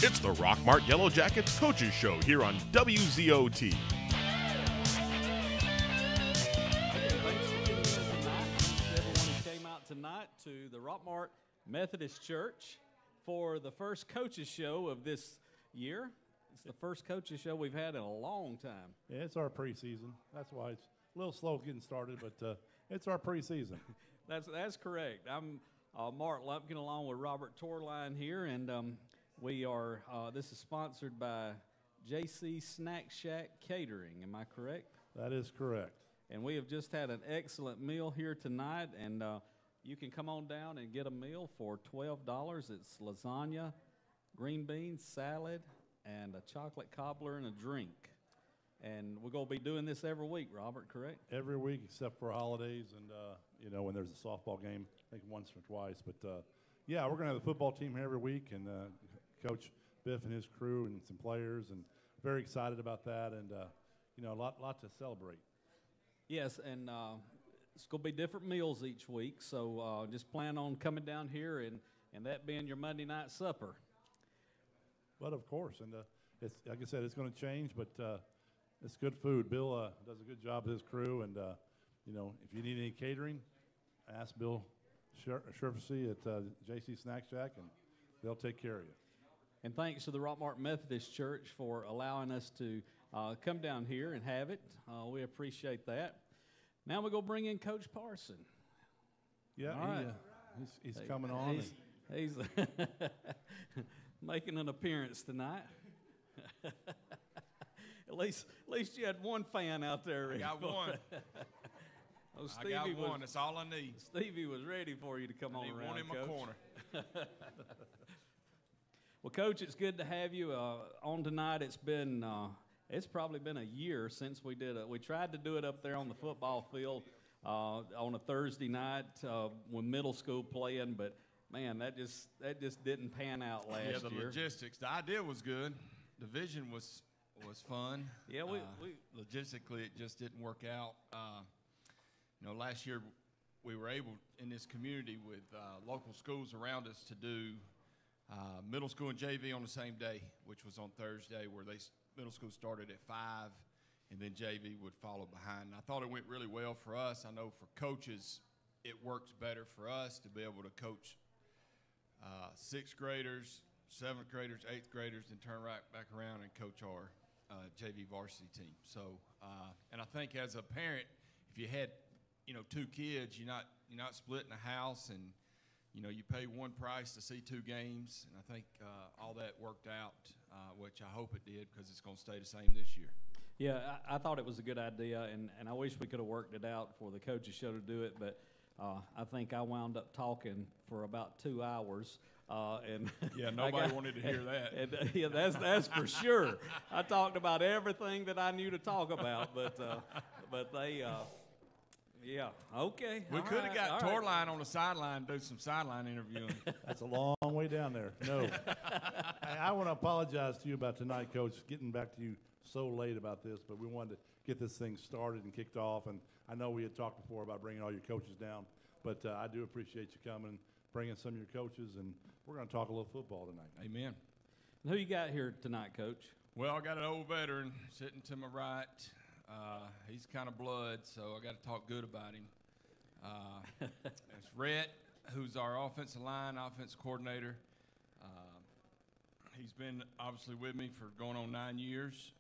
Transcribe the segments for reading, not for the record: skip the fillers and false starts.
It's the Rockmart Yellow Jackets Coaches Show here on WZOT. Everyone who came out tonight to the Rockmart Methodist Church for the first Coaches Show of this year. It's the first Coaches Show we've had in a long time. Yeah, it's our preseason. That's why it's a little slow getting started, but it's our preseason. That's correct. I'm Mark Lumpkin along with Robert Torline here, and we are. This is sponsored by JC Snack Shack Catering. Am I correct? That is correct. And we have just had an excellent meal here tonight, and you can come on down and get a meal for $12. It's lasagna, green beans, salad, and a chocolate cobbler and a drink. And we're going to be doing this every week, Robert, correct? Every week except for holidays and, when there's a softball game, I think once or twice. But, yeah, we're going to have the football team here every week, and Coach Biff and his crew and some players, and very excited about that, and, a lot to celebrate. Yes, and it's going to be different meals each week, so just plan on coming down here and that being your Monday night supper. But, of course, and it's like I said, it's going to change, but it's good food. Bill does a good job with his crew, and, if you need any catering, ask Bill Scherfsey at JC Snack Shack, and they'll take care of you. And thanks to the Rockmart Methodist Church for allowing us to come down here and have it. We appreciate that. Now we're going to bring in Coach Parson. Yeah, all right. He's coming on. He's making an appearance tonight. At least you had one fan out there. I got one. Oh, I got one. That's all I need. Stevie was ready for you to come on around, one in my Coach. corner. Well, Coach, it's good to have you on tonight. It's probably been a year since we did it. We tried to do it up there on the football field on a Thursday night when middle school playing, but man, that just didn't pan out last year. Yeah, the logistics. The idea was good. The vision was fun. Yeah, we logistically it just didn't work out. Last year we were able in this community with local schools around us to do middle school and JV on the same day, which was on Thursday, where middle school started at 5, and then JV would follow behind. And I thought it went really well for us. I know for coaches, it works better for us to be able to coach 6th graders, 7th graders, 8th graders, and turn right back around and coach our JV varsity team. So, and I think as a parent, if you had, 2 kids, you're not splitting a house, and you pay one price to see 2 games, and I think all that worked out, which I hope it did, because it's going to stay the same this year. Yeah, I thought it was a good idea, and I wish we could have worked it out for the Coaches Show to do it, but I think I wound up talking for about 2 hours. And yeah, nobody wanted to hear that. And, yeah, that's for sure. I talked about everything that I knew to talk about, but they. Yeah, okay. We could have got Torline on the sideline, do some sideline interviewing. That's a long way down there. No. I want to apologize to you about tonight, Coach, getting back to you so late about this, but we wanted to get this thing started and kicked off, and I know we had talked before about bringing all your coaches down, but I do appreciate you coming, bringing some of your coaches, and we're going to talk a little football tonight. Amen. And who you got here tonight, Coach? Well, I got an old veteran sitting to my right. He's kind of blood, so I got to talk good about him. It's Rhett, who's our offensive coordinator. He's been obviously with me for going on 9 years.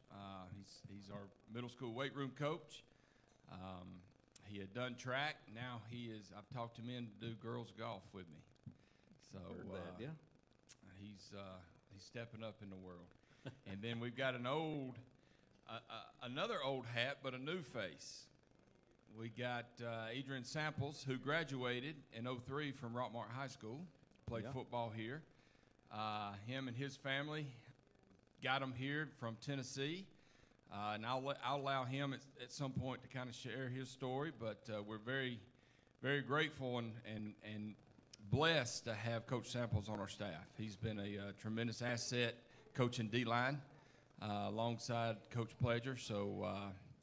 He's our middle school weight room coach. He had done track. Now I've talked him in to do girls golf with me. So yeah. He's stepping up in the world. And then we've got another old hat, but a new face. We got Adrian Samples, who graduated in 2003 from Rockmart High School, played football here. Him and his family got him here from Tennessee. And I'll allow him at some point to kind of share his story, but we're very, very grateful and blessed to have Coach Samples on our staff. He's been a tremendous asset coaching D-line alongside Coach Pledger, so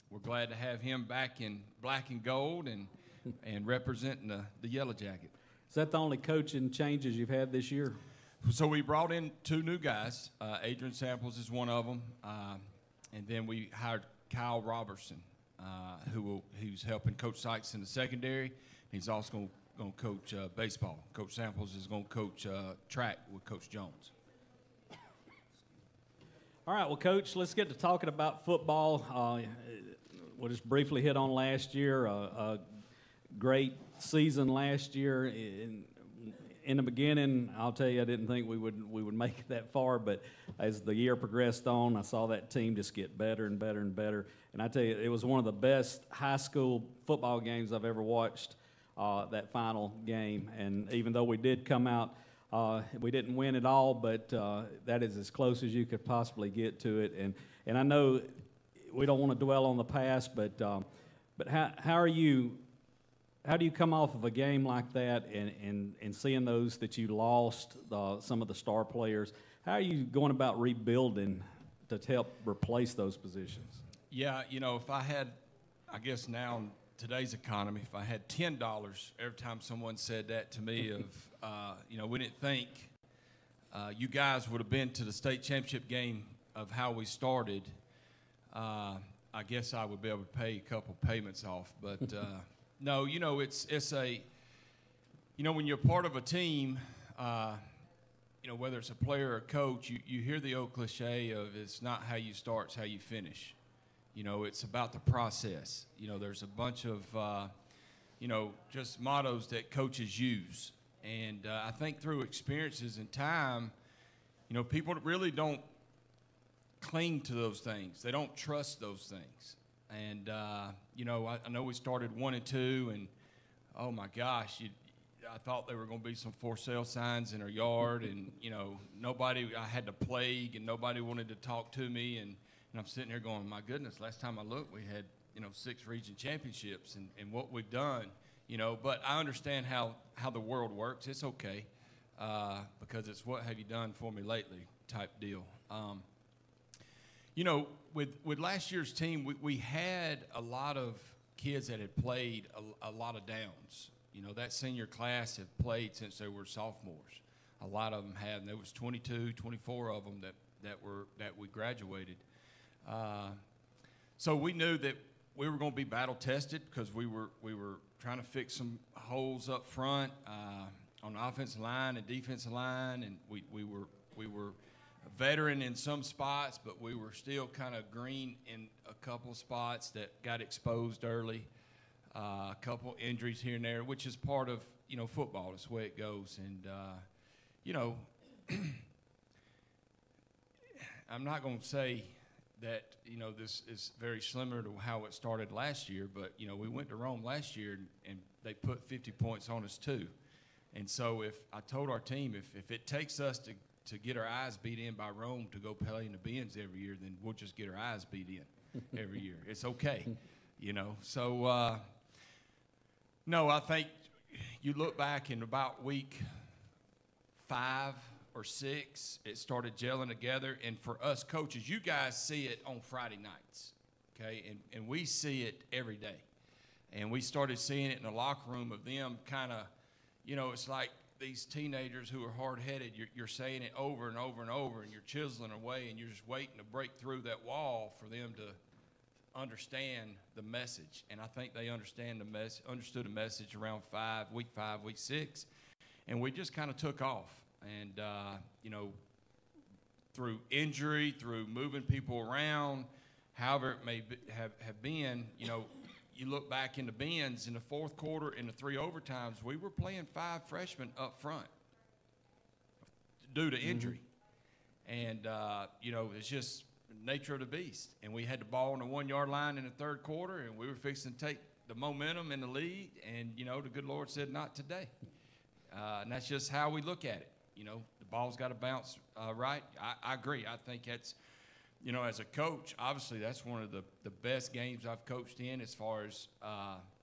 we're glad to have him back in black and gold and representing the Yellow Jacket. Is that the only coaching changes you've had this year? So we brought in 2 new guys. Adrian Samples is one of them, and then we hired Kyle Robertson, who's helping Coach Sykes in the secondary. He's also going to coach baseball. Coach Samples is going to coach track with Coach Jones. All right, well, Coach, let's get to talking about football. We'll just briefly hit on last year. A great season last year. In the beginning, I'll tell you, I didn't think we would make it that far, but as the year progressed on, I saw that team just get better and better and better. And I tell you, it was one of the best high school football games I've ever watched, that final game. And even though we did come out, we didn't win it all, but that is as close as you could possibly get to it. And I know we don't want to dwell on the past, but how do you come off of a game like that and seeing those that you lost, some of the star players? How are you going about rebuilding to help replace those positions? Yeah, if I had, I guess now in today's economy, if I had $10 every time someone said that to me we didn't think you guys would have been to the state championship game of how we started, I guess I would be able to pay a couple payments off. But no, it's a, when you're part of a team, whether it's a player or a coach, you hear the old cliche of it's not how you start, it's how you finish. It's about the process. There's a bunch of, just mottos that coaches use. And I think through experiences and time, people really don't cling to those things. They don't trust those things. And, I know we started 1-2, and, oh, my gosh, I thought there were going to be some for sale signs in our yard, and, I had the plague, and nobody wanted to talk to me, and I'm sitting there going, my goodness, last time I looked, we had, 6 region championships and what we've done, but I understand how the world works. It's okay, because it's what have you done for me lately type deal. With last year's team, we had a lot of kids that had played a lot of downs. That senior class have played since they were sophomores. A lot of them had, and there was 22, 24 of them that we graduated. So we knew that we were going to be battle tested because we were trying to fix some holes up front on the offensive line and defensive line, and we were a veteran in some spots, but we were still kind of green in a couple spots that got exposed early. A couple injuries here and there, which is part of football. That's the way it goes, and I'm not going to say that this is very similar to how it started last year, but we went to Rome last year and they put 50 points on us too. And so if I told our team if it takes us to get our eyes beat in by Rome to go play in the Benz every year, then we'll just get our eyes beat in every year. It's okay, So no, I think you look back in about week 5 or 6, it started gelling together. And for us coaches, you guys see it on Friday nights, okay? And we see it every day. And we started seeing it in the locker room of them kind of, it's like these teenagers who are hard-headed. You're saying it over and over and over, and you're chiseling away, and you're just waiting to break through that wall for them to understand the message. And I think they understood the message around week 5, week 6. And we just kind of took off. And, through injury, through moving people around, however it may have been, you look back in the Benz in the fourth quarter, in the 3 overtimes, we were playing 5 freshmen up front due to injury. And, it's just nature of the beast. And we had the ball on the 1-yard line in the 3rd quarter, and we were fixing to take the momentum in the lead. And, the good Lord said, not today. And that's just how we look at it. The ball's got to bounce right. I agree. I think that's, as a coach, obviously that's one of the best games I've coached in as far as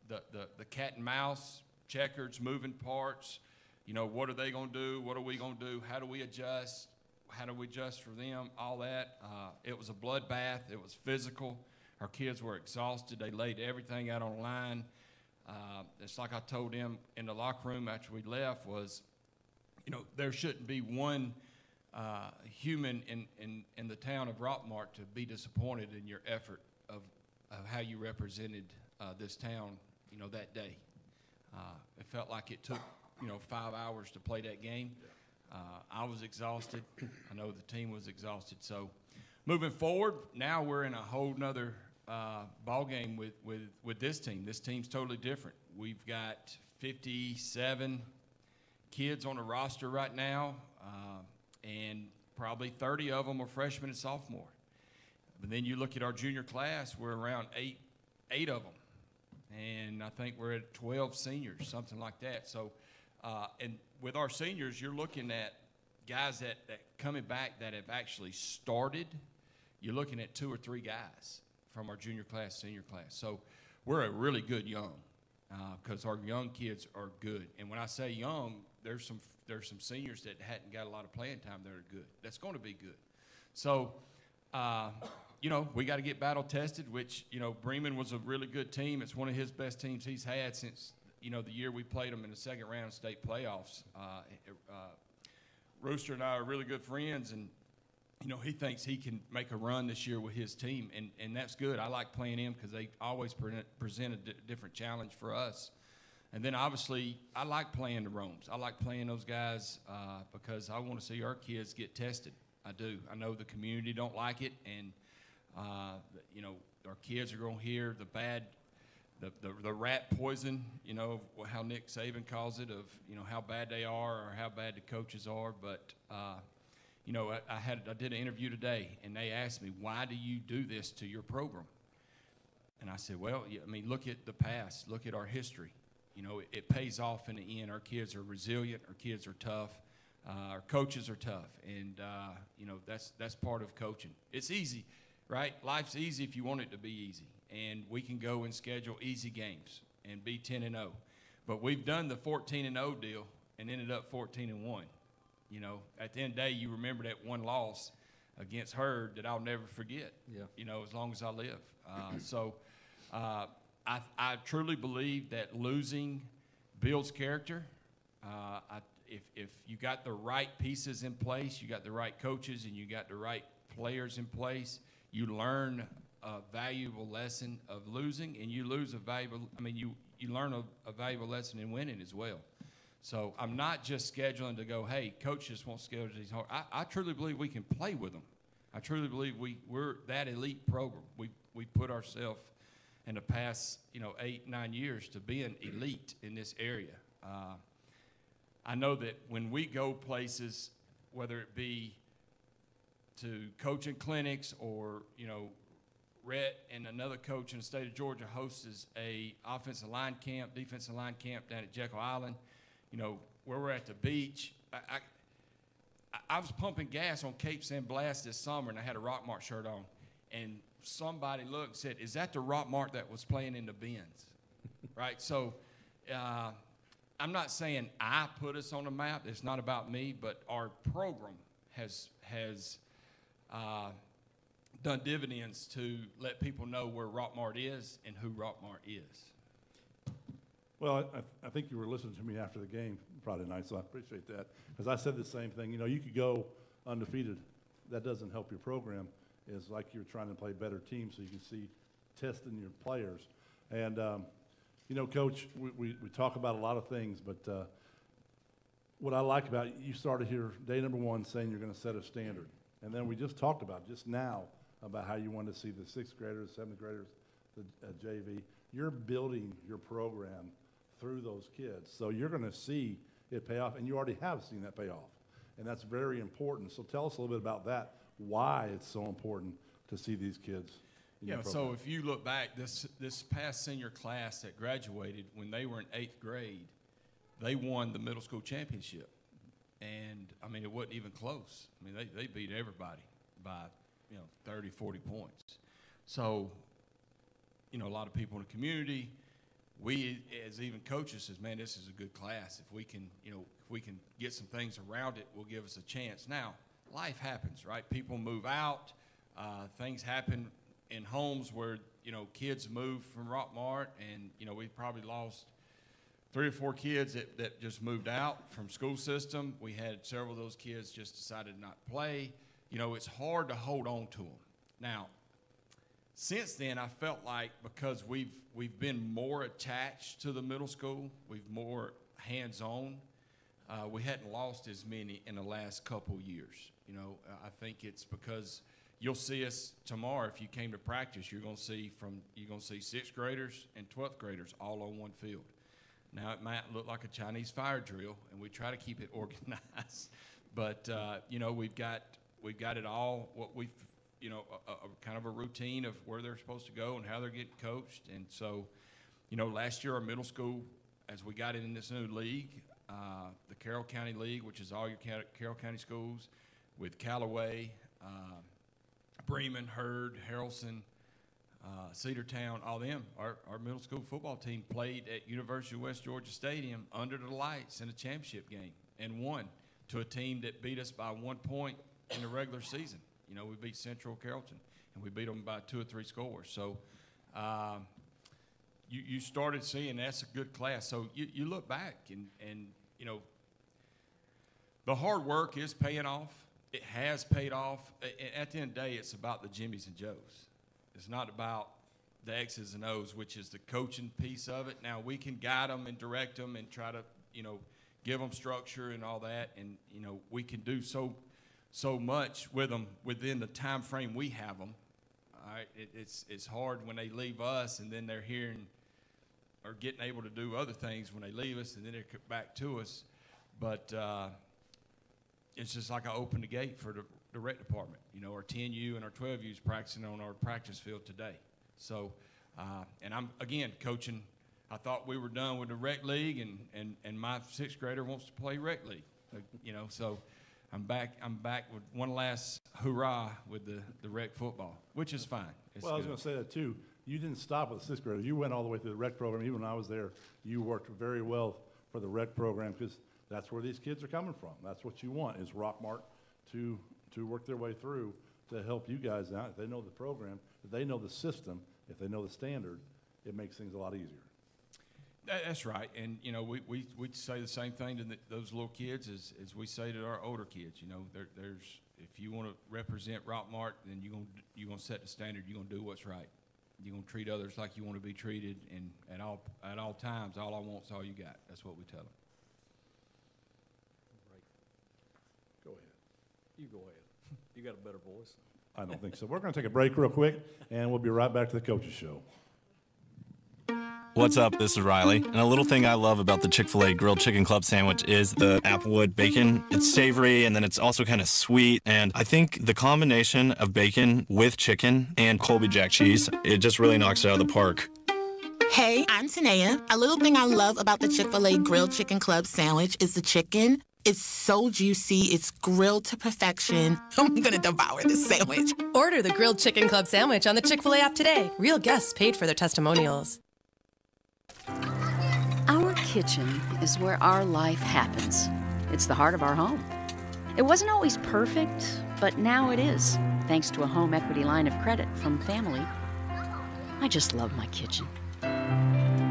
the cat and mouse, checkers, moving parts. What are they going to do? What are we going to do? How do we adjust? How do we adjust for them? All that. It was a bloodbath. It was physical. Our kids were exhausted. They laid everything out on the line. It's like I told them in the locker room after we left was, you know, there shouldn't be one human in the town of Rockmart to be disappointed in your effort of how you represented this town, you know, that day. It felt like it took, you know, 5 hours to play that game. I was exhausted. I know the team was exhausted. So moving forward, now we're in a whole nother ball game with this team. This team's totally different. We've got 57 kids on the roster right now, and probably 30 of them are freshmen and sophomore. But then you look at our junior class, we're around eight of them. And I think we're at 12 seniors, something like that. So, and with our seniors, you're looking at guys that coming back that have actually started. You're looking at 2 or 3 guys from our junior class, senior class. So we're a really good young, because our young kids are good. And when I say young, there's some seniors that hadn't got a lot of playing time that are good. That's going to be good. So, you know, we got to get battle tested, which, you know, Bremen was a really good team. It's one of his best teams he's had since, you know, the year we played them in the second round of state playoffs. Rooster and I are really good friends, and, you know, he thinks he can make a run this year with his team, and that's good. I like playing him because they always present a different challenge for us. And then, obviously, I like playing the Romes. I like playing those guys because I want to see our kids get tested. I do. I know the community don't like it, and you know, our kids are going to hear the rat poison, you know, how Nick Saban calls it, of, you know, how bad they are or how bad the coaches are. But, you know, I did an interview today, and they asked me, why do you do this to your program? And I said, well, I mean, look at the past. Look at our history. You know, it pays off in the end. Our kids are resilient. Our kids are tough. Our coaches are tough. And, you know, that's part of coaching. It's easy. Right? Life's easy if you want it to be easy. And we can go and schedule easy games and be 10-0. But we've done the 14-0 deal and ended up 14-1. You know, at the end of the day, you remember that one loss against Herd that I'll never forget, you know, as long as I live. I truly believe that losing builds character. If you got the right pieces in place, you got the right coaches, and you got the right players in place, you learn a valuable lesson of losing, and you learn a valuable lesson in winning as well. So I'm not just scheduling to go, hey, coach just wants to schedule these hard. I truly believe we can play with them. I truly believe we're that elite program. We put ourselves in the past, you know, 8-9 years to being elite in this area. I know that when we go places, whether it be to coaching clinics, or, you know, Rhett and another coach in the state of Georgia hosts a offensive line camp, defensive line camp down at Jekyll Island, you know, where we're at the beach. I was pumping gas on Cape San Blas this summer, and I had a Rockmart shirt on, and somebody looked and said, is that the Rockmart that was playing in the Benz? Right? So I'm not saying I put us on the map. It's not about me, but our program has done dividends to let people know where Rockmart is and who Rockmart is. Well, I think you were listening to me after the game Friday night, so I appreciate that. Because I said the same thing. You know, you could go undefeated. That doesn't help your program. It's like you're trying to play better teams so you can see testing your players. And, you know, Coach, we talk about a lot of things, but what I like about it, you started here day number 1 saying you're going to set a standard. And then we just talked about just now about how you want to see the 6th graders, 7th graders, the JV. You're building your program through those kids. So you're going to see it pay off, and you already have seen that pay off. And that's very important. So tell us a little bit about that, why it's so important to see these kids. Yeah, so if you look back, this past senior class that graduated, when they were in 8th grade, they won the middle school championship. And, I mean, it wasn't even close. I mean, they beat everybody by, you know, 30, 40 points. So, you know, a lot of people in the community, we as even coaches says, man, this is a good class. If we can, you know, if we can get some things around it, will give us a chance. Now, life happens, right? People move out. Things happen in homes where, you know, kids move from Rockmart, and, you know, we probably lost 3 or 4 kids that just moved out from school system. We had several of those kids just decided not to play. You know, it's hard to hold on to them. Now, since then, I felt like because we've been more attached to the middle school, we've more hands-on, we hadn't lost as many in the last couple years. You know, I think it's because you'll see us tomorrow. If you came to practice, you're going to see 6th graders and 12th graders all on one field. Now, it might look like a Chinese fire drill, and we try to keep it organized. But, you know, we've got it all, what we've, you know, a kind of a routine of where they're supposed to go and how they're getting coached. And so, you know, last year our middle school, as we got in this new league, the Carroll County League, which is all your Carroll County schools, with Callaway, Bremen, Hurd, Harrelson, Cedartown, all them. Our middle school football team played at University of West Georgia Stadium under the lights in a championship game and won to a team that beat us by 1 point in the regular season. You know, we beat Central Carrollton, and we beat them by 2 or 3 scores. So you started seeing that's a good class. So you look back, and, you know, the hard work is paying off. It has paid off. At the end of the day, it's about the Jimmies and Joes. It's not about the X's and O's, which is the coaching piece of it. Now, we can guide them and direct them and try to, you know, give them structure and all that. And, you know, we can do so much with them within the time frame we have them. All right, it's hard when they leave us and then they're hearing or getting able to do other things when they leave us and then they come back to us. But it's just like I opened the gate for the rec department. You know, our 10U and our 12U is practicing on our practice field today. So, and I'm, again, coaching. I thought we were done with the rec league, and my 6th grader wants to play rec league. You know, so I'm back with one last hurrah with the rec football, which is fine. It's Well, I was good. going to say that, too. You didn't stop with the 6th graders. You went all the way through the rec program. Even when I was there, you worked very well for the rec program because that's where these kids are coming from. That's what you want is Rockmart to work their way through to help you guys out. If they know the program, if they know the system, if they know the standard, it makes things a lot easier. That's right, and you know we say the same thing to those little kids as we say to our older kids. You know, there's if you want to represent Rockmart, then you're gonna set the standard. You're gonna do what's right. You're gonna treat others like you want to be treated, and at all times, all I want's all you got. That's what we tell them. Go ahead. You go ahead. You got a better voice. I don't think so. We're going to take a break real quick, and we'll be right back to the Coaches Show. What's up? This is Riley. And a little thing I love about the Chick-fil-A Grilled Chicken Club sandwich is the applewood bacon. It's savory, and then it's also kind of sweet. And I think the combination of bacon with chicken and Colby Jack cheese, it just really knocks it out of the park. Hey, I'm Tanea. A little thing I love about the Chick-fil-A Grilled Chicken Club sandwich is the chicken. It's so juicy. It's grilled to perfection. I'm going to devour this sandwich. Order the Grilled Chicken Club sandwich on the Chick-fil-A app today. Real guests paid for their testimonials. Our kitchen is where our life happens. It's the heart of our home. It wasn't always perfect, but now it is, thanks to a home equity line of credit from Family. I just love my kitchen.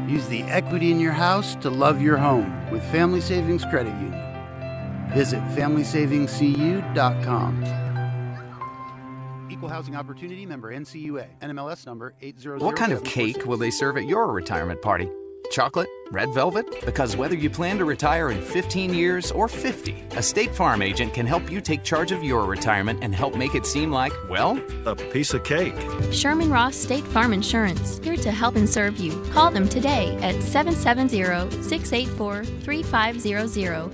Use the equity in your house to love your home with Family Savings Credit Union. Visit FamilySavingsCU.com. Equal Housing Opportunity member NCUA. NMLS number 800. What kind of cake will they serve at your retirement party? Chocolate? Red velvet? Because whether you plan to retire in 15 years or 50, a State Farm agent can help you take charge of your retirement and help make it seem like, well, a piece of cake. Sherman Ross State Farm Insurance, here to help and serve you. Call them today at 770-684-3500.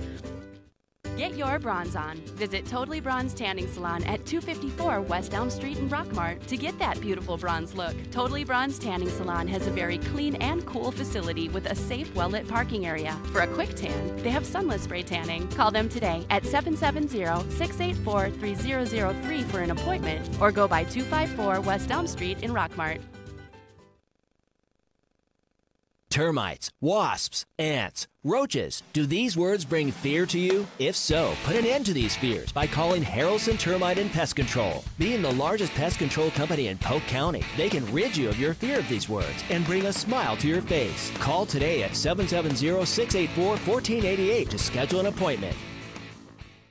Get your bronze on. Visit Totally Bronze Tanning Salon at 254 West Elm Street in Rockmart to get that beautiful bronze look. Totally Bronze Tanning Salon has a very clean and cool facility with a safe, well-lit parking area. For a quick tan, they have sunless spray tanning. Call them today at 770-684-3003 for an appointment or go by 254 West Elm Street in Rockmart. termites, wasps, ants, roaches. Do these words bring fear to you? If so, put an end to these fears by calling Harrelson Termite and Pest Control. Being the largest pest control company in Polk County, they can rid you of your fear of these words and bring a smile to your face. Call today at 770-684-1488 to schedule an appointment.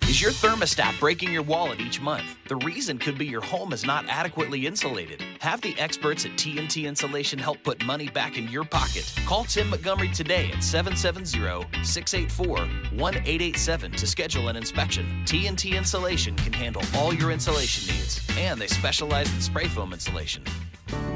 Is your thermostat breaking your wallet each month? The reason could be your home is not adequately insulated. Have the experts at TNT Insulation help put money back in your pocket. Call Tim Montgomery today at 770-684-1887 to schedule an inspection. TNT Insulation can handle all your insulation needs, and they specialize in spray foam insulation.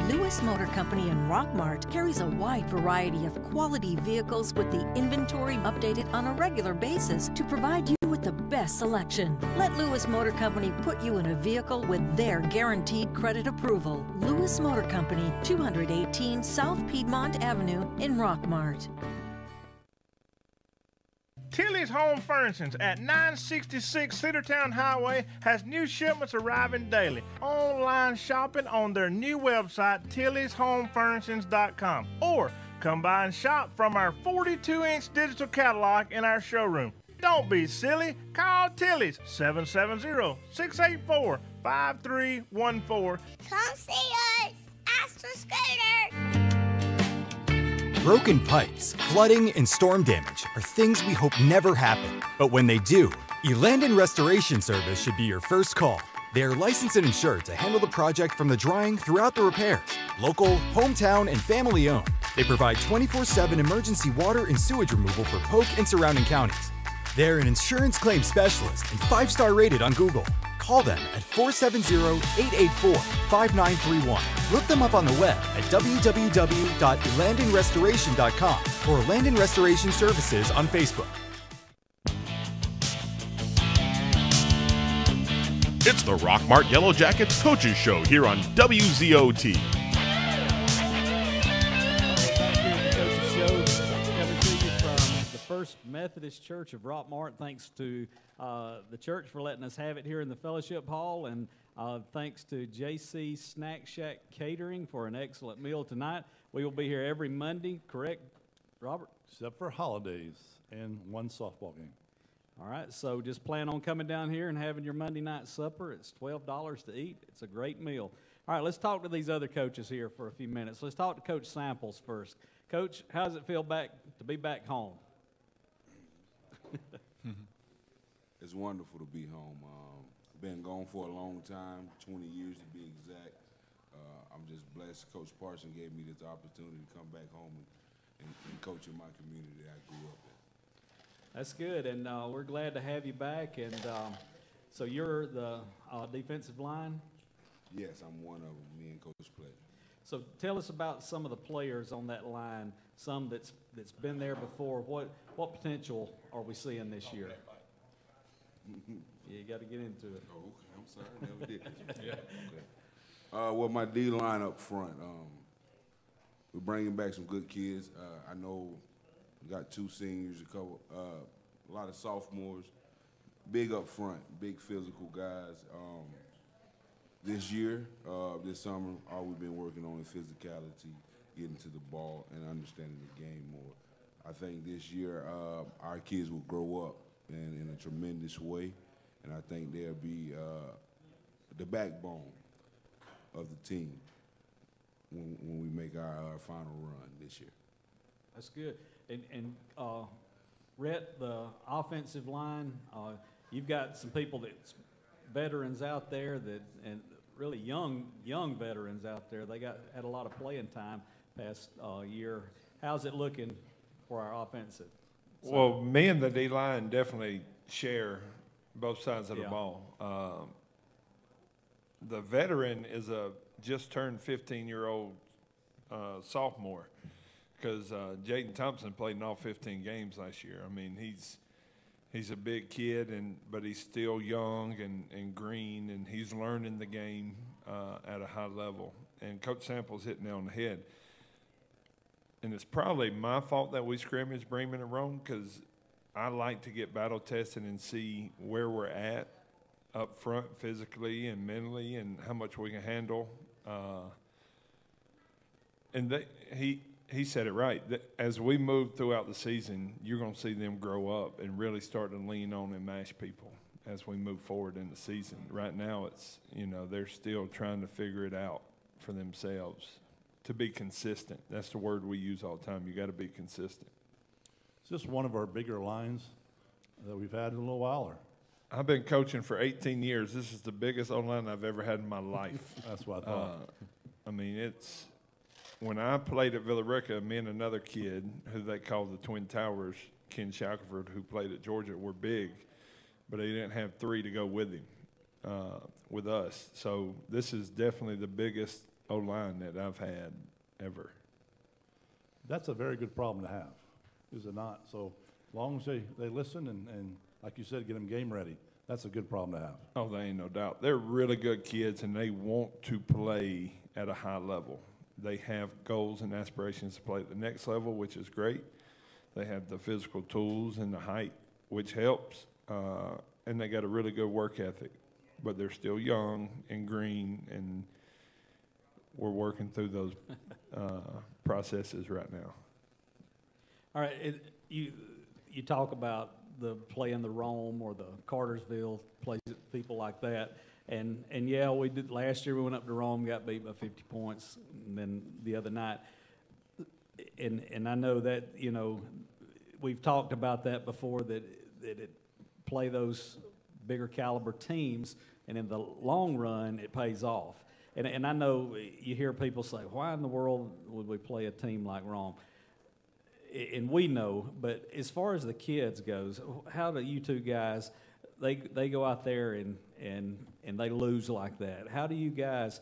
Lewis Motor Company in Rockmart carries a wide variety of quality vehicles with the inventory updated on a regular basis to provide you with the best selection. Let Lewis Motor Company put you in a vehicle with their guaranteed credit approval. Lewis Motor Company, 218 South Piedmont Avenue in Rockmart. Tilly's Home Furnishings at 966 Cedartown Highway has new shipments arriving daily. Online shopping on their new website, TillysHomeFurnishings.com. Or come by and shop from our 42-inch digital catalog in our showroom. Don't be silly. Call Tilly's 770-684-5314. Come see us. Ask for Scooter. Broken pipes, flooding, and storm damage are things we hope never happen. But when they do, Elandon Restoration Service should be your first call. They are licensed and insured to handle the project from the drying throughout the repairs. Local, hometown, and family owned. They provide 24/7 emergency water and sewage removal for Polk and surrounding counties. They're an insurance claim specialist and 5-star rated on Google. Call them at 470-884-5931. Look them up on the web at www.elandonrestoration.com or Elandon Restoration Services on Facebook. It's the Rockmart Yellow Jackets Coaches Show here on WZOT. First Methodist Church of Rockmart. Thanks to the church for letting us have it here in the fellowship hall, and thanks to JC Snack Shack Catering for an excellent meal tonight. We will be here every Monday, correct, Robert? Except for holidays and one softball game. All right, so just plan on coming down here and having your Monday night supper. It's $12 to eat. It's a great meal. All right, let's talk to these other coaches here for a few minutes. Let's talk to Coach Samples first. Coach, how does it feel to be back home? It's wonderful to be home. Been gone for a long time, 20 years to be exact. I'm just blessed Coach Parson gave me this opportunity to come back home and coach in my community that I grew up in. That's good, and we're glad to have you back. And so you're the defensive line? Yes, I'm one of them, me and Coach Pledger. So tell us about some of the players on that line, some that's been there before. What potential are we seeing this year? Yeah, you got to get into it. Oh, okay. I'm sorry, never did this. Yeah. Okay. Well, my D line up front, we're bringing back some good kids. I know we got 2 seniors, a lot of sophomores. Big up front, big physical guys. This year, this summer, all we've been working on is physicality, getting to the ball, and understanding the game more. I think this year our kids will grow up in a tremendous way, and I think they'll be the backbone of the team when we make our final run this year. That's good. And Rhett, the offensive line, you've got some people that's veterans out there and really young veterans out there. They had a lot of playing time past year. How's it looking for our offensive side? Well, me and the D-line definitely share both sides of the ball. The veteran is a just turned 15-year-old sophomore because Jaden Thompson played in all 15 games last year. I mean, he's a big kid, but he's still young and green, and he's learning the game at a high level. And Coach Samples hit nail on the head. And it's probably my fault that we scrimmaged Bremen and Rome because I like to get battle tested and see where we're at up front physically and mentally and how much we can handle. And he said it right. As we move throughout the season, you're going to see them grow up and really start to lean on and mash people as we move forward in the season. Right now, it's, they're still trying to figure it out for themselves to be consistent. That's the word we use all the time. You got to be consistent. It's just one of our bigger lines that we've had in a little while. Or? I've been coaching for 18 years. This is the biggest O-line I've ever had in my life. That's what I thought. It's when I played at Villa Rica, me and another kid who they called the Twin Towers, Ken Shackelford, who played at Georgia, were big, but they didn't have three to go with him, with us. So this is definitely the biggest O-line that I've had ever. That's a very good problem to have, is it not? So as long as they listen and, like you said, get them game ready, that's a good problem to have. Oh, there ain't no doubt. They're really good kids, and they want to play at a high level. They have goals and aspirations to play at the next level, which is great. They have the physical tools and the height, which helps, and they got a really good work ethic. But they're still young and green, and we're working through those processes right now. All right, you talk about the playing the Rome or the Cartersville places, people like that. And yeah, we did last year. We went up to Rome, got beat by 50 points, and then the other night. And I know that we've talked about that before. That it play those bigger caliber teams, and in the long run, it pays off. And I know you hear people say, "Why in the world would we play a team like Rome?" And we know, but as far as the kids goes, how do you two guys? They go out there and they lose like that. How do you guys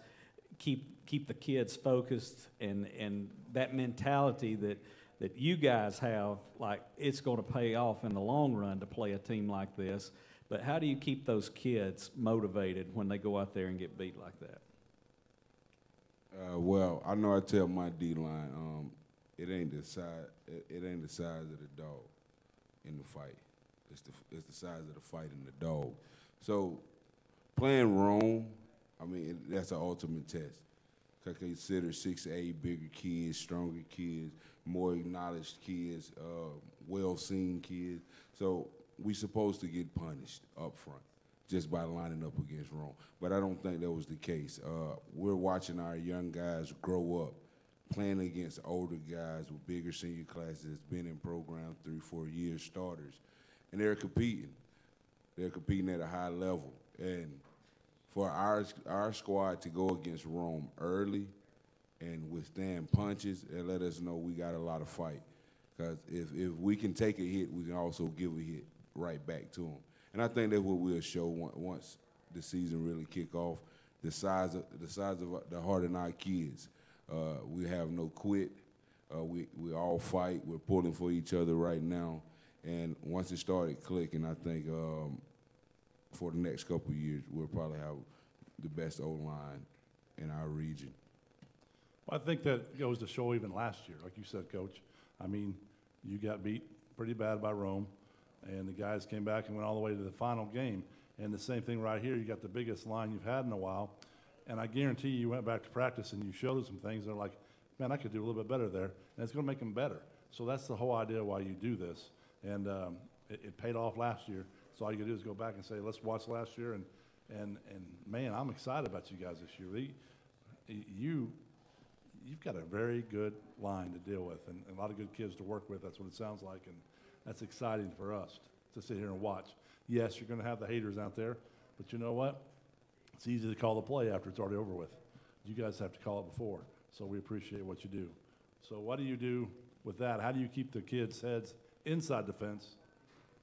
keep the kids focused and that mentality that you guys have, like it's going to pay off in the long run to play a team like this? But how do you keep those kids motivated when they go out there and get beat like that? Well, I know I tell my D-line, it ain't the size of the dog in the fight. It's the size of the fight in the dog. So playing Rome, that's an ultimate test. I consider 6A bigger kids, stronger kids, more acknowledged kids, well-seen kids. So we supposed to get punished up front just by lining up against Rome. But I don't think that was the case. We're watching our young guys grow up, playing against older guys with bigger senior classes that's been in program 3-4 years, starters. And they're competing. They're competing at a high level. And for our squad to go against Rome early and withstand punches, it let us know we got a lot of fight. Because if we can take a hit, we can also give a hit right back to them. And I think that's what we'll show once the season really kick off. The size of the heart in our kids. We have no quit. We all fight. We're pulling for each other right now. And once it started clicking, I think for the next couple of years, we'll probably have the best O-line in our region. Well, I think that goes to show even last year, like you said, Coach. You got beat pretty bad by Rome, and the guys came back and went all the way to the final game. And the same thing right here, you got the biggest line you've had in a while. And I guarantee you went back to practice and you showed us some things. They're like, man, I could do a little bit better there. And it's going to make them better. So that's the whole idea why you do this. And it paid off last year. So all you can do is go back and say, let's watch last year. And man, I'm excited about you guys this year. You've got a very good line to deal with and a lot of good kids to work with. That's what it sounds like. And that's exciting for us to sit here and watch. Yes, you're going to have the haters out there. But you know what? It's easy to call the play after it's already over with. You guys have to call it before. So we appreciate what you do. So what do you do with that? How do you keep the kids' heads inside defense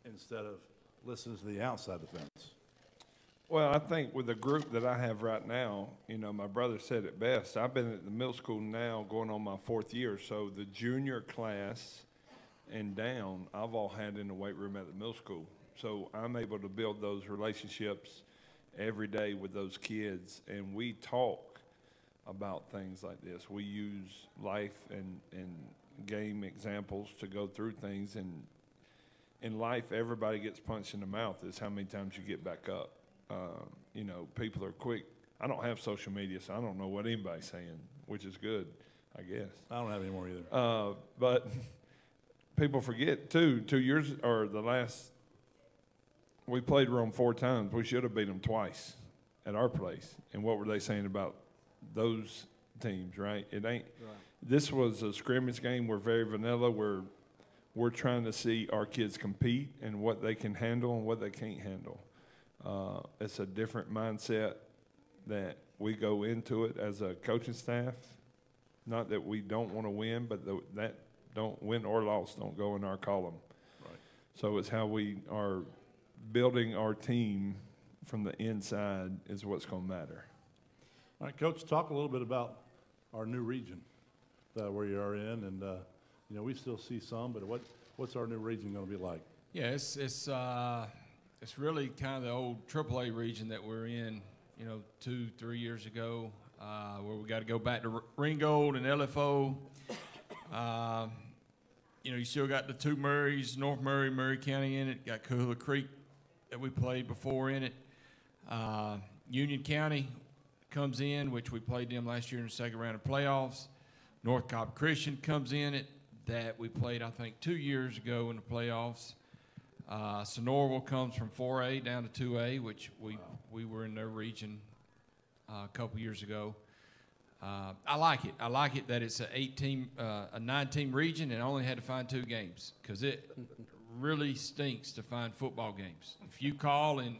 instead of listening to the outside defense? Well, I think with the group that I have right now, my brother said it best. I've been at the middle school now going on my 4th year. So the junior class and down, I've all had in the weight room at the middle school. So I'm able to build those relationships every day with those kids. And we talk about things like this. We use life and game examples to go through things, and in life everybody gets punched in the mouth. It's how many times you get back up. People are quick. I don't have social media, so I don't know what anybody's saying, which is good. I guess. I don't have any more either. But people forget, too, 2 years, or the last, we played Rome 4 times. We should have beat them twice at our place. And what were they saying about those teams, right? It ain't. Right. This was a scrimmage game. We're very vanilla. We're trying to see our kids compete and what they can handle and what they can't handle. It's a different mindset that we go into it as a coaching staff. Not that we don't want to win, but that don't win or loss don't go in our column. Right. So it's how we are building our team from the inside is what's going to matter. All right, Coach, talk a little bit about our new region where you are in, and you know, we still see some, but what's our new region going to be like? Yeah, it's really kind of the old AAA region that we're in, you know, 2-3 years ago, where we got to go back to Ringgold and LFO. You know, you still got the two Murrays, North Murray, Murray County in it. Got Coahula Creek that we played before in it. Union County comes in, which we played them last year in the second round of playoffs. North Cobb Christian comes in it, that we played, I think, 2 years ago in the playoffs. Sonoraville comes from 4A down to 2A, which we were in their region a couple years ago. I like it. I like it that it's a 9-team region, and I only had to find 2 games because it really stinks to find football games. If you call and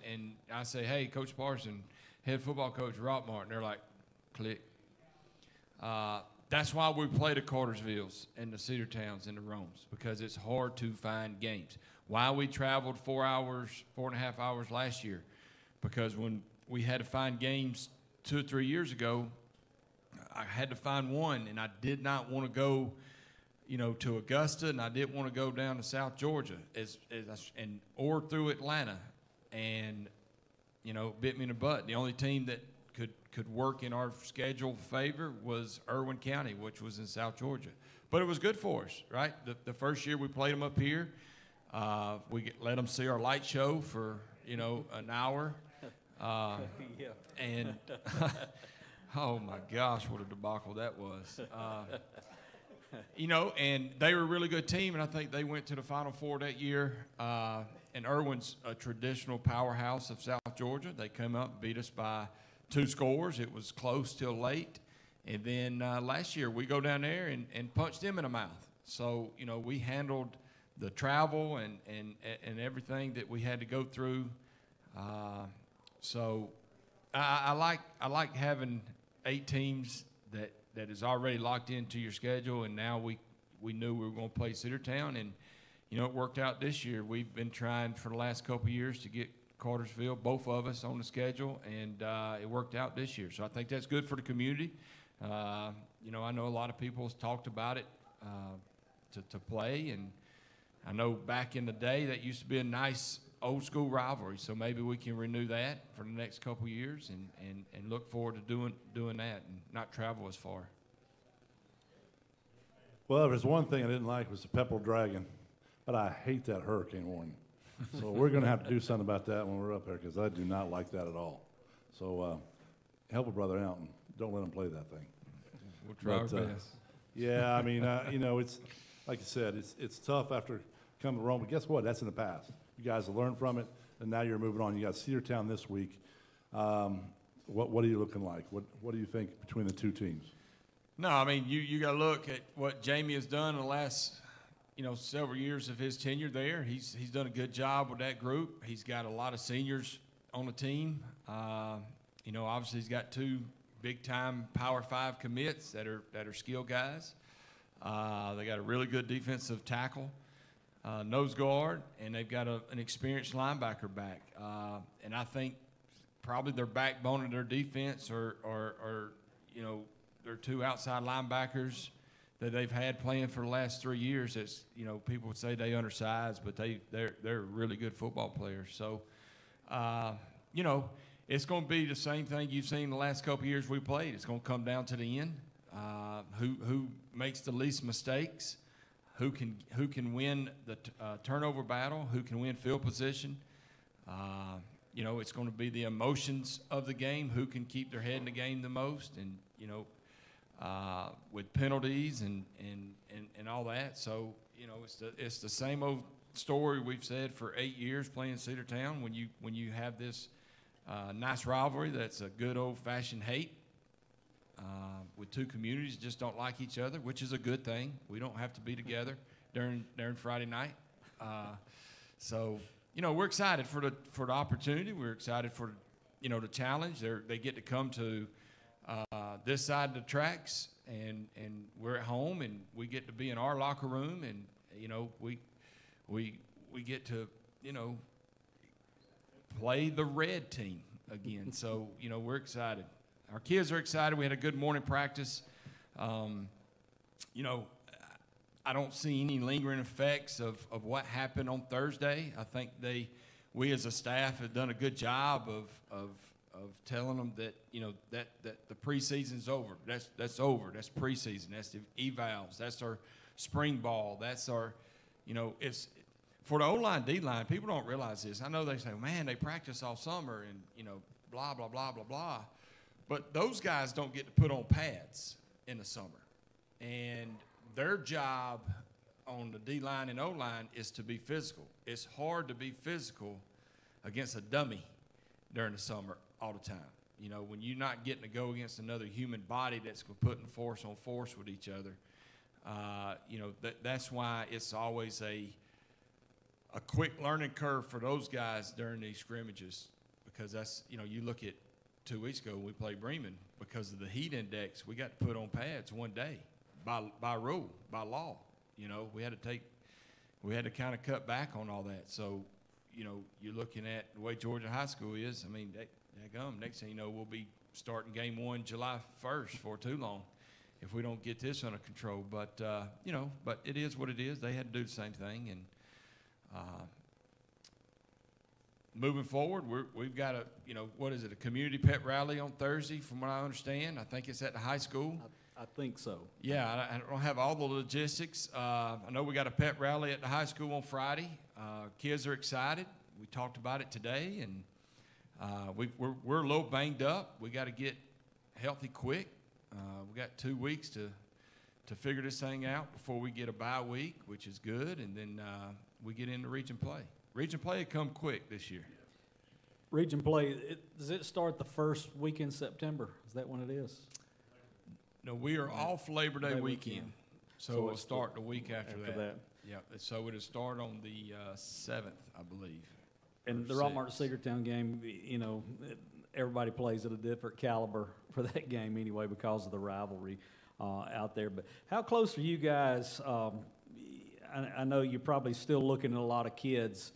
I say, hey, Coach Parson, head football coach Rockmart, and they're like, click. That's why we play the Cartersvilles and the Cedar Towns and the Romes, because it's hard to find games. Why we traveled 4.5 hours last year, because when we had to find games 2 or 3 years ago, I had to find one, and I did not want to go, you know, to Augusta, and I didn't want to go down to South Georgia or through Atlanta, and you know, bit me in the butt. The only team that could work in our schedule favor was Irwin County, which was in South Georgia. But it was good for us, right? The first year we played them up here, we let them see our light show for, you know, an hour. And oh my gosh, what a debacle that was. You know, and they were a really good team, and I think they went to the Final Four that year. And Irwin's a traditional powerhouse of South Georgia. They come up and beat us by 2 scores. It was close till late. And then last year we go down there and punch them in the mouth. So, you know, we handled the travel and everything that we had to go through. So I like having 8 teams that is already locked into your schedule, and now we knew we were going to play Cedartown, and you know, it worked out this year. We've been trying for the last couple of years to get Cartersville, both of us, on the schedule, and it worked out this year. So I think that's good for the community. You know, I know a lot of people have talked about it to play, and I know back in the day that used to be a nice old school rivalry. So maybe we can renew that for the next couple of years and look forward to doing that and not travel as far. Well, if there's one thing I didn't like was the Pepperell Dragon. But I hate that hurricane warning. So we're going to have to do something about that when we're up there, because I do not like that at all. So help a brother out and don't let him play that thing. We'll try our best. Yeah, I mean, you know, it's like you said, it's tough after coming to Rome. But guess what? That's in the past. You guys have learned from it, and now you're moving on. You got Cedartown this week. What are you looking like? What do you think between the 2 teams? No, I mean, you got to look at what Jamie has done in the last – you know, several years of his tenure there. He's done a good job with that group. He's got a lot of seniors on the team. You know, obviously he's got 2 big-time Power 5 commits that are skill guys. They got a really good defensive tackle, nose guard, and they've got an experienced linebacker back. And I think probably their backbone of their defense are you know, their 2 outside linebackers that they've had playing for the last 3 years. That's, you know, people would say they undersized, but they're really good football players. So, you know, it's going to be the same thing you've seen the last couple of years we played. It's going to come down to the end. Who makes the least mistakes? Who can win the turnover battle? Who can win field position? You know, it's going to be the emotions of the game. Who can keep their head in the game the most? And you know. with penalties and all that. So, you know, it's the same old story we've said for 8 years playing Cedartown. When you have this nice rivalry that's a good old-fashioned hate with two communities that just don't like each other, which is a good thing. We don't have to be together during Friday night. So, you know, we're excited for the opportunity. We're excited for, you know, the challenge. They get to come to this side of the tracks, and we're at home, and we get to be in our locker room, and, you know, we get to, you know, play the red team again. So, you know, we're excited. Our kids are excited. We had a good morning practice. You know, I don't see any lingering effects of what happened on Thursday. I think we as a staff have done a good job of telling them that, you know, that the preseason's over. That's over. That's preseason. That's the evals. That's our spring ball. That's our, you know, it's for the O-line, D-line. People don't realize this. I know they say, man, they practice all summer and, you know, blah, blah, blah, blah, blah. But those guys don't get to put on pads in the summer. And their job on the D-line and O-line is to be physical. It's hard to be physical against a dummy during the summer all the time. You know, when you're not getting to go against another human body that's putting force on force with each other, you know, that's why it's always a quick learning curve for those guys during these scrimmages, because that's, you know, you look at 2 weeks ago when we played Bremen, because of the heat index, we got to put on pads one day by rule, by law. You know, we had to kind of cut back on all that. So, you know, you're looking at the way Georgia High School is. I mean, next thing you know, we'll be starting game 1 July 1st for too long if we don't get this under control. But, you know, but it is what it is. They had to do the same thing. And moving forward, we've got a, you know, what is it, a community pet rally on Thursday from what I understand. I think it's at the high school. I think so. Yeah, I don't have all the logistics. I know we got a pet rally at the high school on Friday. Kids are excited. We talked about it today, and we're a little banged up. We got to get healthy quick. We got 2 weeks to figure this thing out before we get a bye week, which is good, and then we get into region play. Region play had come quick this year. Region play, does it start the first week in September? Is that when it is? No, we are off Labor Day weekend, so it'll start the week after that. Yeah, so it'll start on the 7th, I believe. And the Rockmart Cedartown game, you know, everybody plays at a different caliber for that game anyway because of the rivalry out there. But how close are you guys? I know you're probably still looking at a lot of kids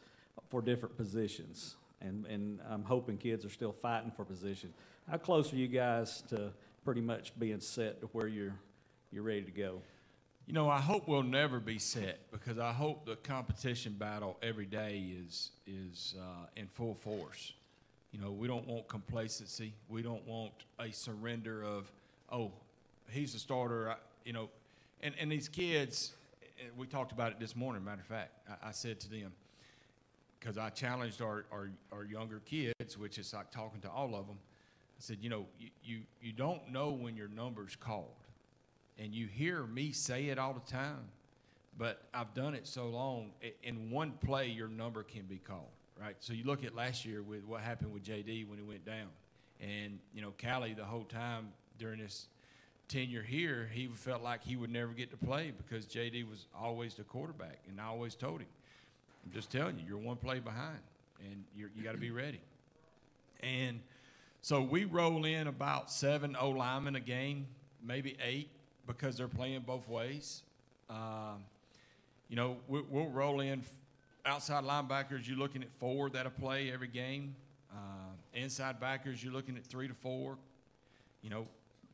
for different positions, and I'm hoping kids are still fighting for position. How close are you guys to pretty much being set to where you're ready to go? You know, I hope we'll never be set, because I hope the competition battle every day is in full force. You know, we don't want complacency. We don't want a surrender of, oh, he's the starter. You know, and these kids, we talked about it this morning, matter of fact. I said to them, because I challenged our younger kids, which is like talking to all of them, I said, you know, you don't know when your number's called. And you hear me say it all the time, but I've done it so long. In one play, your number can be called, right? So you look at last year with what happened with J.D. when he went down. And, you know, Callie, the whole time during his tenure here, he felt like he would never get to play because J.D. was always the quarterback. And I always told him, I'm just telling you, you're one play behind, and you got to be ready. And so we roll in about 7 O-linemen a game, maybe 8, because they're playing both ways. You know, we'll roll in outside linebackers. You're looking at 4 that'll play every game. Inside backers, you're looking at 3 to 4. You know,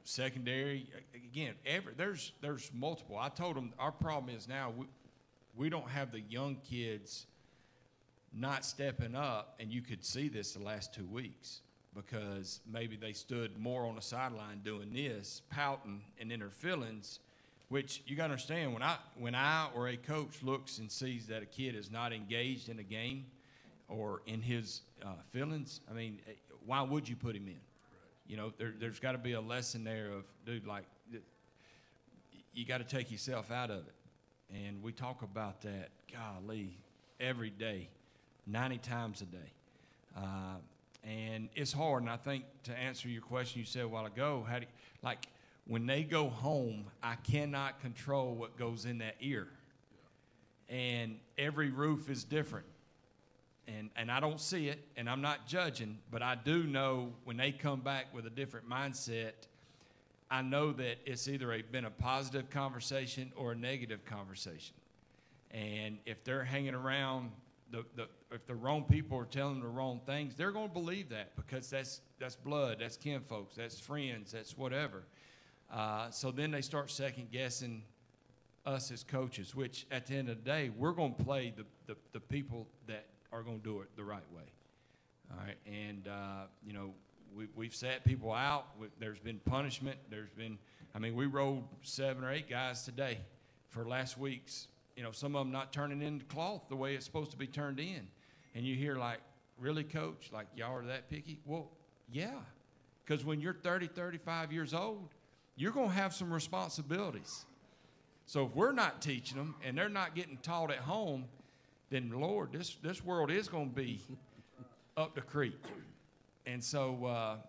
secondary, again, there's multiple. I told them our problem is now we don't have the young kids not stepping up, and you could see this the last 2 weeks, because maybe they stood more on the sideline doing this, pouting, and in their feelings, which you got to understand, when I or a coach looks and sees that a kid is not engaged in a game or in his feelings, I mean, why would you put him in? You know, there's got to be a lesson there of, dude, like, you got to take yourself out of it. And we talk about that, golly, every day, 90 times a day. And it's hard. And I think to answer your question you said a while ago, when they go home, I cannot control what goes in that ear. And every roof is different. And I don't see it, and I'm not judging, but I do know when they come back with a different mindset, I know that it's either been a positive conversation or a negative conversation. And if they're hanging around, if the wrong people are telling them the wrong things, they're going to believe that because that's blood, that's kinfolks, that's friends, that's whatever. So then they start second-guessing us as coaches, which at the end of the day, we're going to play the people that are going to do it the right way. All right, and we've sat people out. There's been punishment. We rolled 7 or 8 guys today for last week's. Some of them not turning in the cloth the way it's supposed to be turned in, and you hear like, really, coach? Like y'all are that picky? Well, yeah, because when you're 30, 35 years old, you're going to have some responsibilities. So if we're not teaching them and they're not getting taught at home, then, Lord, this world is going to be up the creek. And so,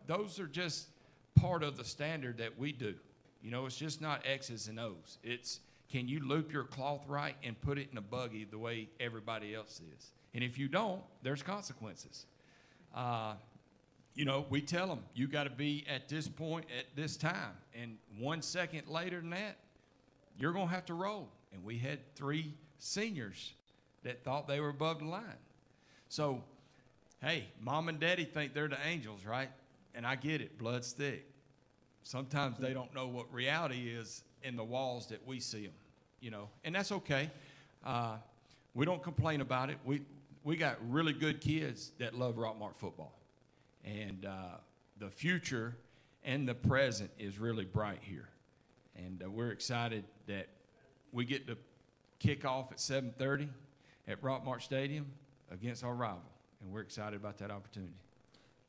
those are just part of the standard that we do. It's just not X's and O's. It's, can you loop your cloth right and put it in a buggy the way everybody else is? And if you don't, there's consequences. We tell them, you got to be at this point at this time. And 1 second later than that, you're going to have to roll. And we had 3 seniors that thought they were above the line. So, hey, mom and daddy think they're the angels, right? And I get it, blood's thick. Sometimes they don't know what reality is in the walls that we see them, and that's okay. We don't complain about it. We got really good kids that love Rockmart football. And the future and the present is really bright here. And we're excited that we get to kick off at 7:30 at Rockmart Stadium against our rival. And we're excited about that opportunity.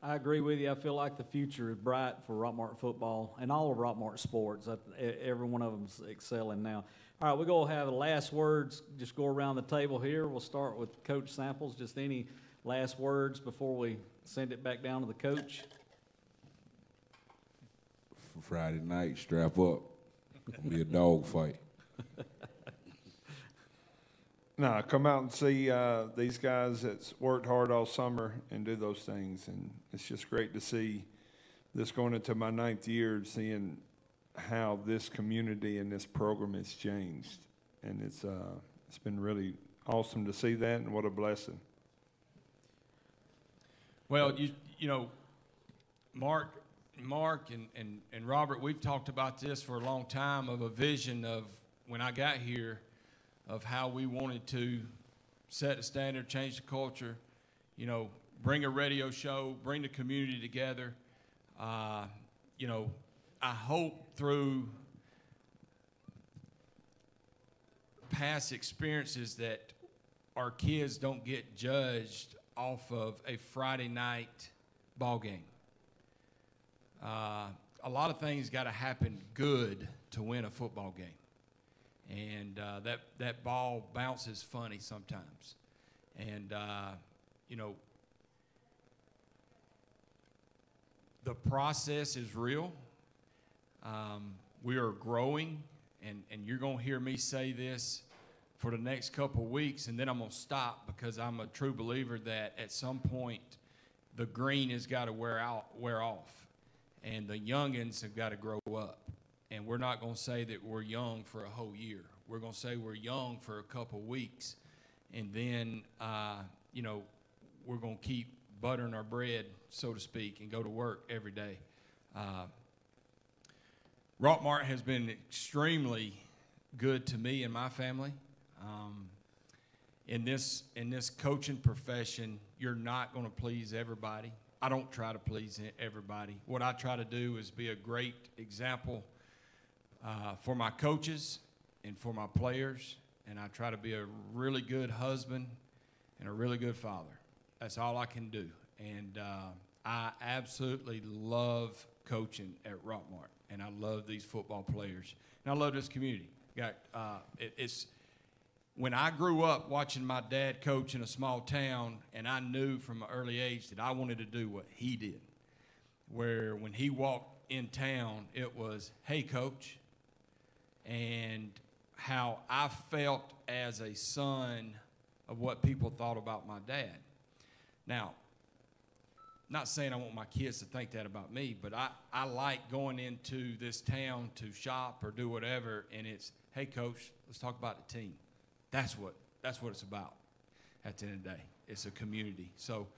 I agree with you. I feel like the future is bright for Rockmart football and all of Rockmart sports. Every one of them is excelling now. All right, we're going to have the last words. Just go around the table here. We'll start with Coach Samples. Just any last words before we send it back down to the coach? For Friday night, strap up. It'll be a dog fight. No, come out and see these guys that's worked hard all summer and do those things. And it's just great to see this going into my 9th year, seeing how this community and this program has changed. And it's been really awesome to see that, and what a blessing. Well, Mark and Robert, we've talked about this for a long time, of a vision of when I got here, of how we wanted to set a standard, change the culture, bring a radio show, bring the community together. I hope through past experiences that our kids don't get judged off of a Friday night ball game. A lot of things got to happen good to win a football game. And that ball bounces funny sometimes. And, the process is real. We are growing, and you're going to hear me say this for the next couple of weeks, and then I'm going to stop, because I'm a true believer that at some point the green has got to wear off, and the youngins have got to grow up. And we're not going to say that we're young for a whole year. We're going to say we're young for a couple weeks. And then, we're going to keep buttering our bread, so to speak, and go to work every day. Rockmart has been extremely good to me and my family. In this coaching profession, you're not going to please everybody. I don't try to please everybody. What I try to do is be a great example for my coaches and for my players, and I try to be a really good husband and a really good father. That's all I can do. And I absolutely love coaching at Rockmart, and I love these football players, and I love this community. It's when I grew up watching my dad coach in a small town, and I knew from an early age that I wanted to do what he did, where when he walked in town, it was, hey, coach, and how I felt as a son of what people thought about my dad. Now, not saying I want my kids to think that about me, but I like going into this town to shop or do whatever, and it's, hey, coach, let's talk about the team. That's what it's about at the end of the day. It's a community. So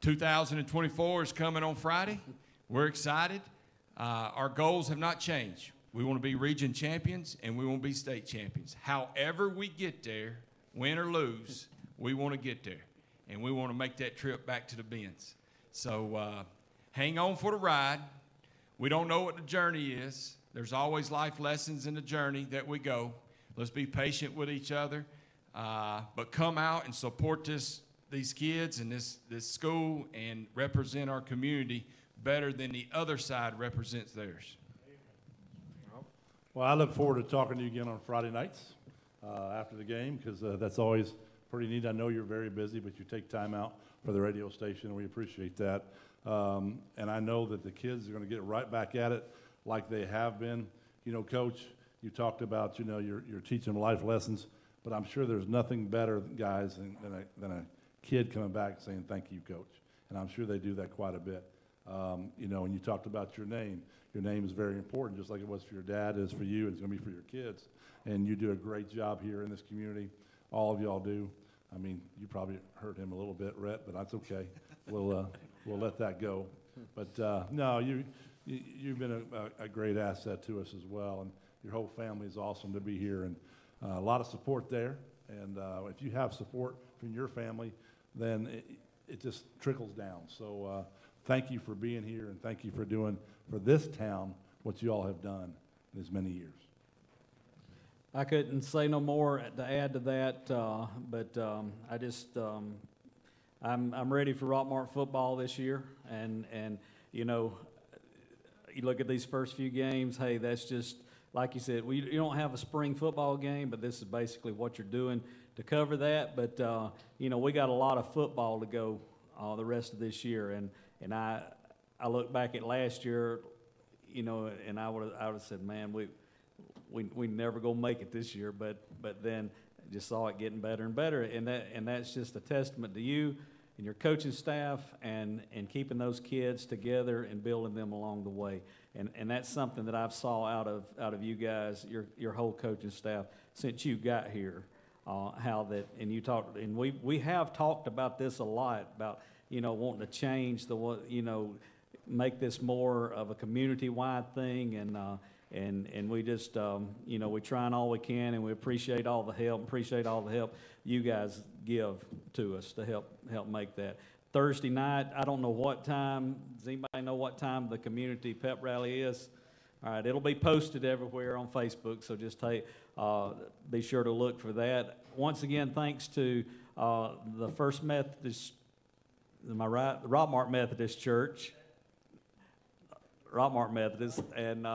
2024 is coming on Friday. We're excited. Our goals have not changed. We want to be region champions, and we want to be state champions. However we get there, win or lose, we want to get there. And we want to make that trip back to the Benz. So hang on for the ride. We don't know what the journey is. There's always life lessons in the journey that we go. Let's be patient with each other. But come out and support these kids and this school and represent our community better than the other side represents theirs. Well, I look forward to talking to you again on Friday nights after the game, because that's always pretty neat. I know you're very busy, but you take time out for the radio station, and we appreciate that. And I know that the kids are going to get right back at it like they have been. You know, Coach, you talked about, you know, you're teaching them life lessons, but I'm sure there's nothing better, guys, than a kid coming back saying, thank you, Coach. And I'm sure they do that quite a bit. You know, and you talked about your name. Your name is very important, just like it was for your dad, it is for you, and it's going to be for your kids. And you do a great job here in this community. All of y'all do. I mean, you probably hurt him a little bit, Rhett, but that's okay. We'll let that go. But no, you've been a great asset to us as well, and your whole family is awesome to be here, and a lot of support there. And if you have support from your family, then it just trickles down. So thank you for being here, and thank you for doing for this town what you all have done in as many years. I couldn't say no more to add to that, but I just I'm ready for Rockmart football this year, and you know, you look at these first few games. Hey, that's just like you said. You don't have a spring football game, but this is basically what you're doing to cover that. But you know, we got a lot of football to go the rest of this year, and I look back at last year, you know, and I would have said, man, we never gonna make it this year, but then just saw it getting better and better, and that's just a testament to you and your coaching staff and keeping those kids together and building them along the way, and that's something that I've saw out of you guys, your whole coaching staff since you got here, how that, and you talked, and we have talked about this a lot about, you know, wanting to change you know, make this more of a community-wide thing, and we just, you know, we're trying all we can, and we appreciate all the help you guys give to us to help make that. Thursday night, I don't know what time. Does anybody know what time the community pep rally is? All right, it'll be posted everywhere on Facebook, so just be sure to look for that. Once again, thanks to the First Methodist, am I right? The Rockmart Methodist Church. Rockmart Methodist, and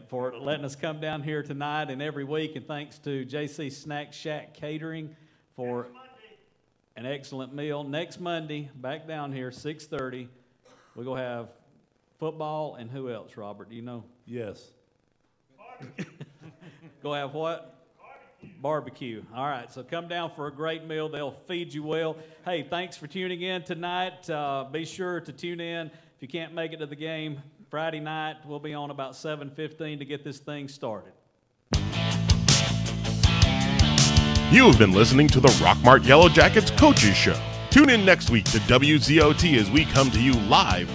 for letting us come down here tonight and every week, and thanks to JC Snack Shack Catering for an excellent meal. Next Monday, back down here, 6:30, we're going to have football, and who else, Robert? Do you know? Yes. Go have what? Barbecue. All right, so come down for a great meal. They'll feed you well. Hey, thanks for tuning in tonight. Be sure to tune in. If you can't make it to the game, Friday night, we'll be on about 7:15 to get this thing started. You have been listening to the Rockmart Yellow Jackets Coaches Show. Tune in next week to WZOT as we come to you live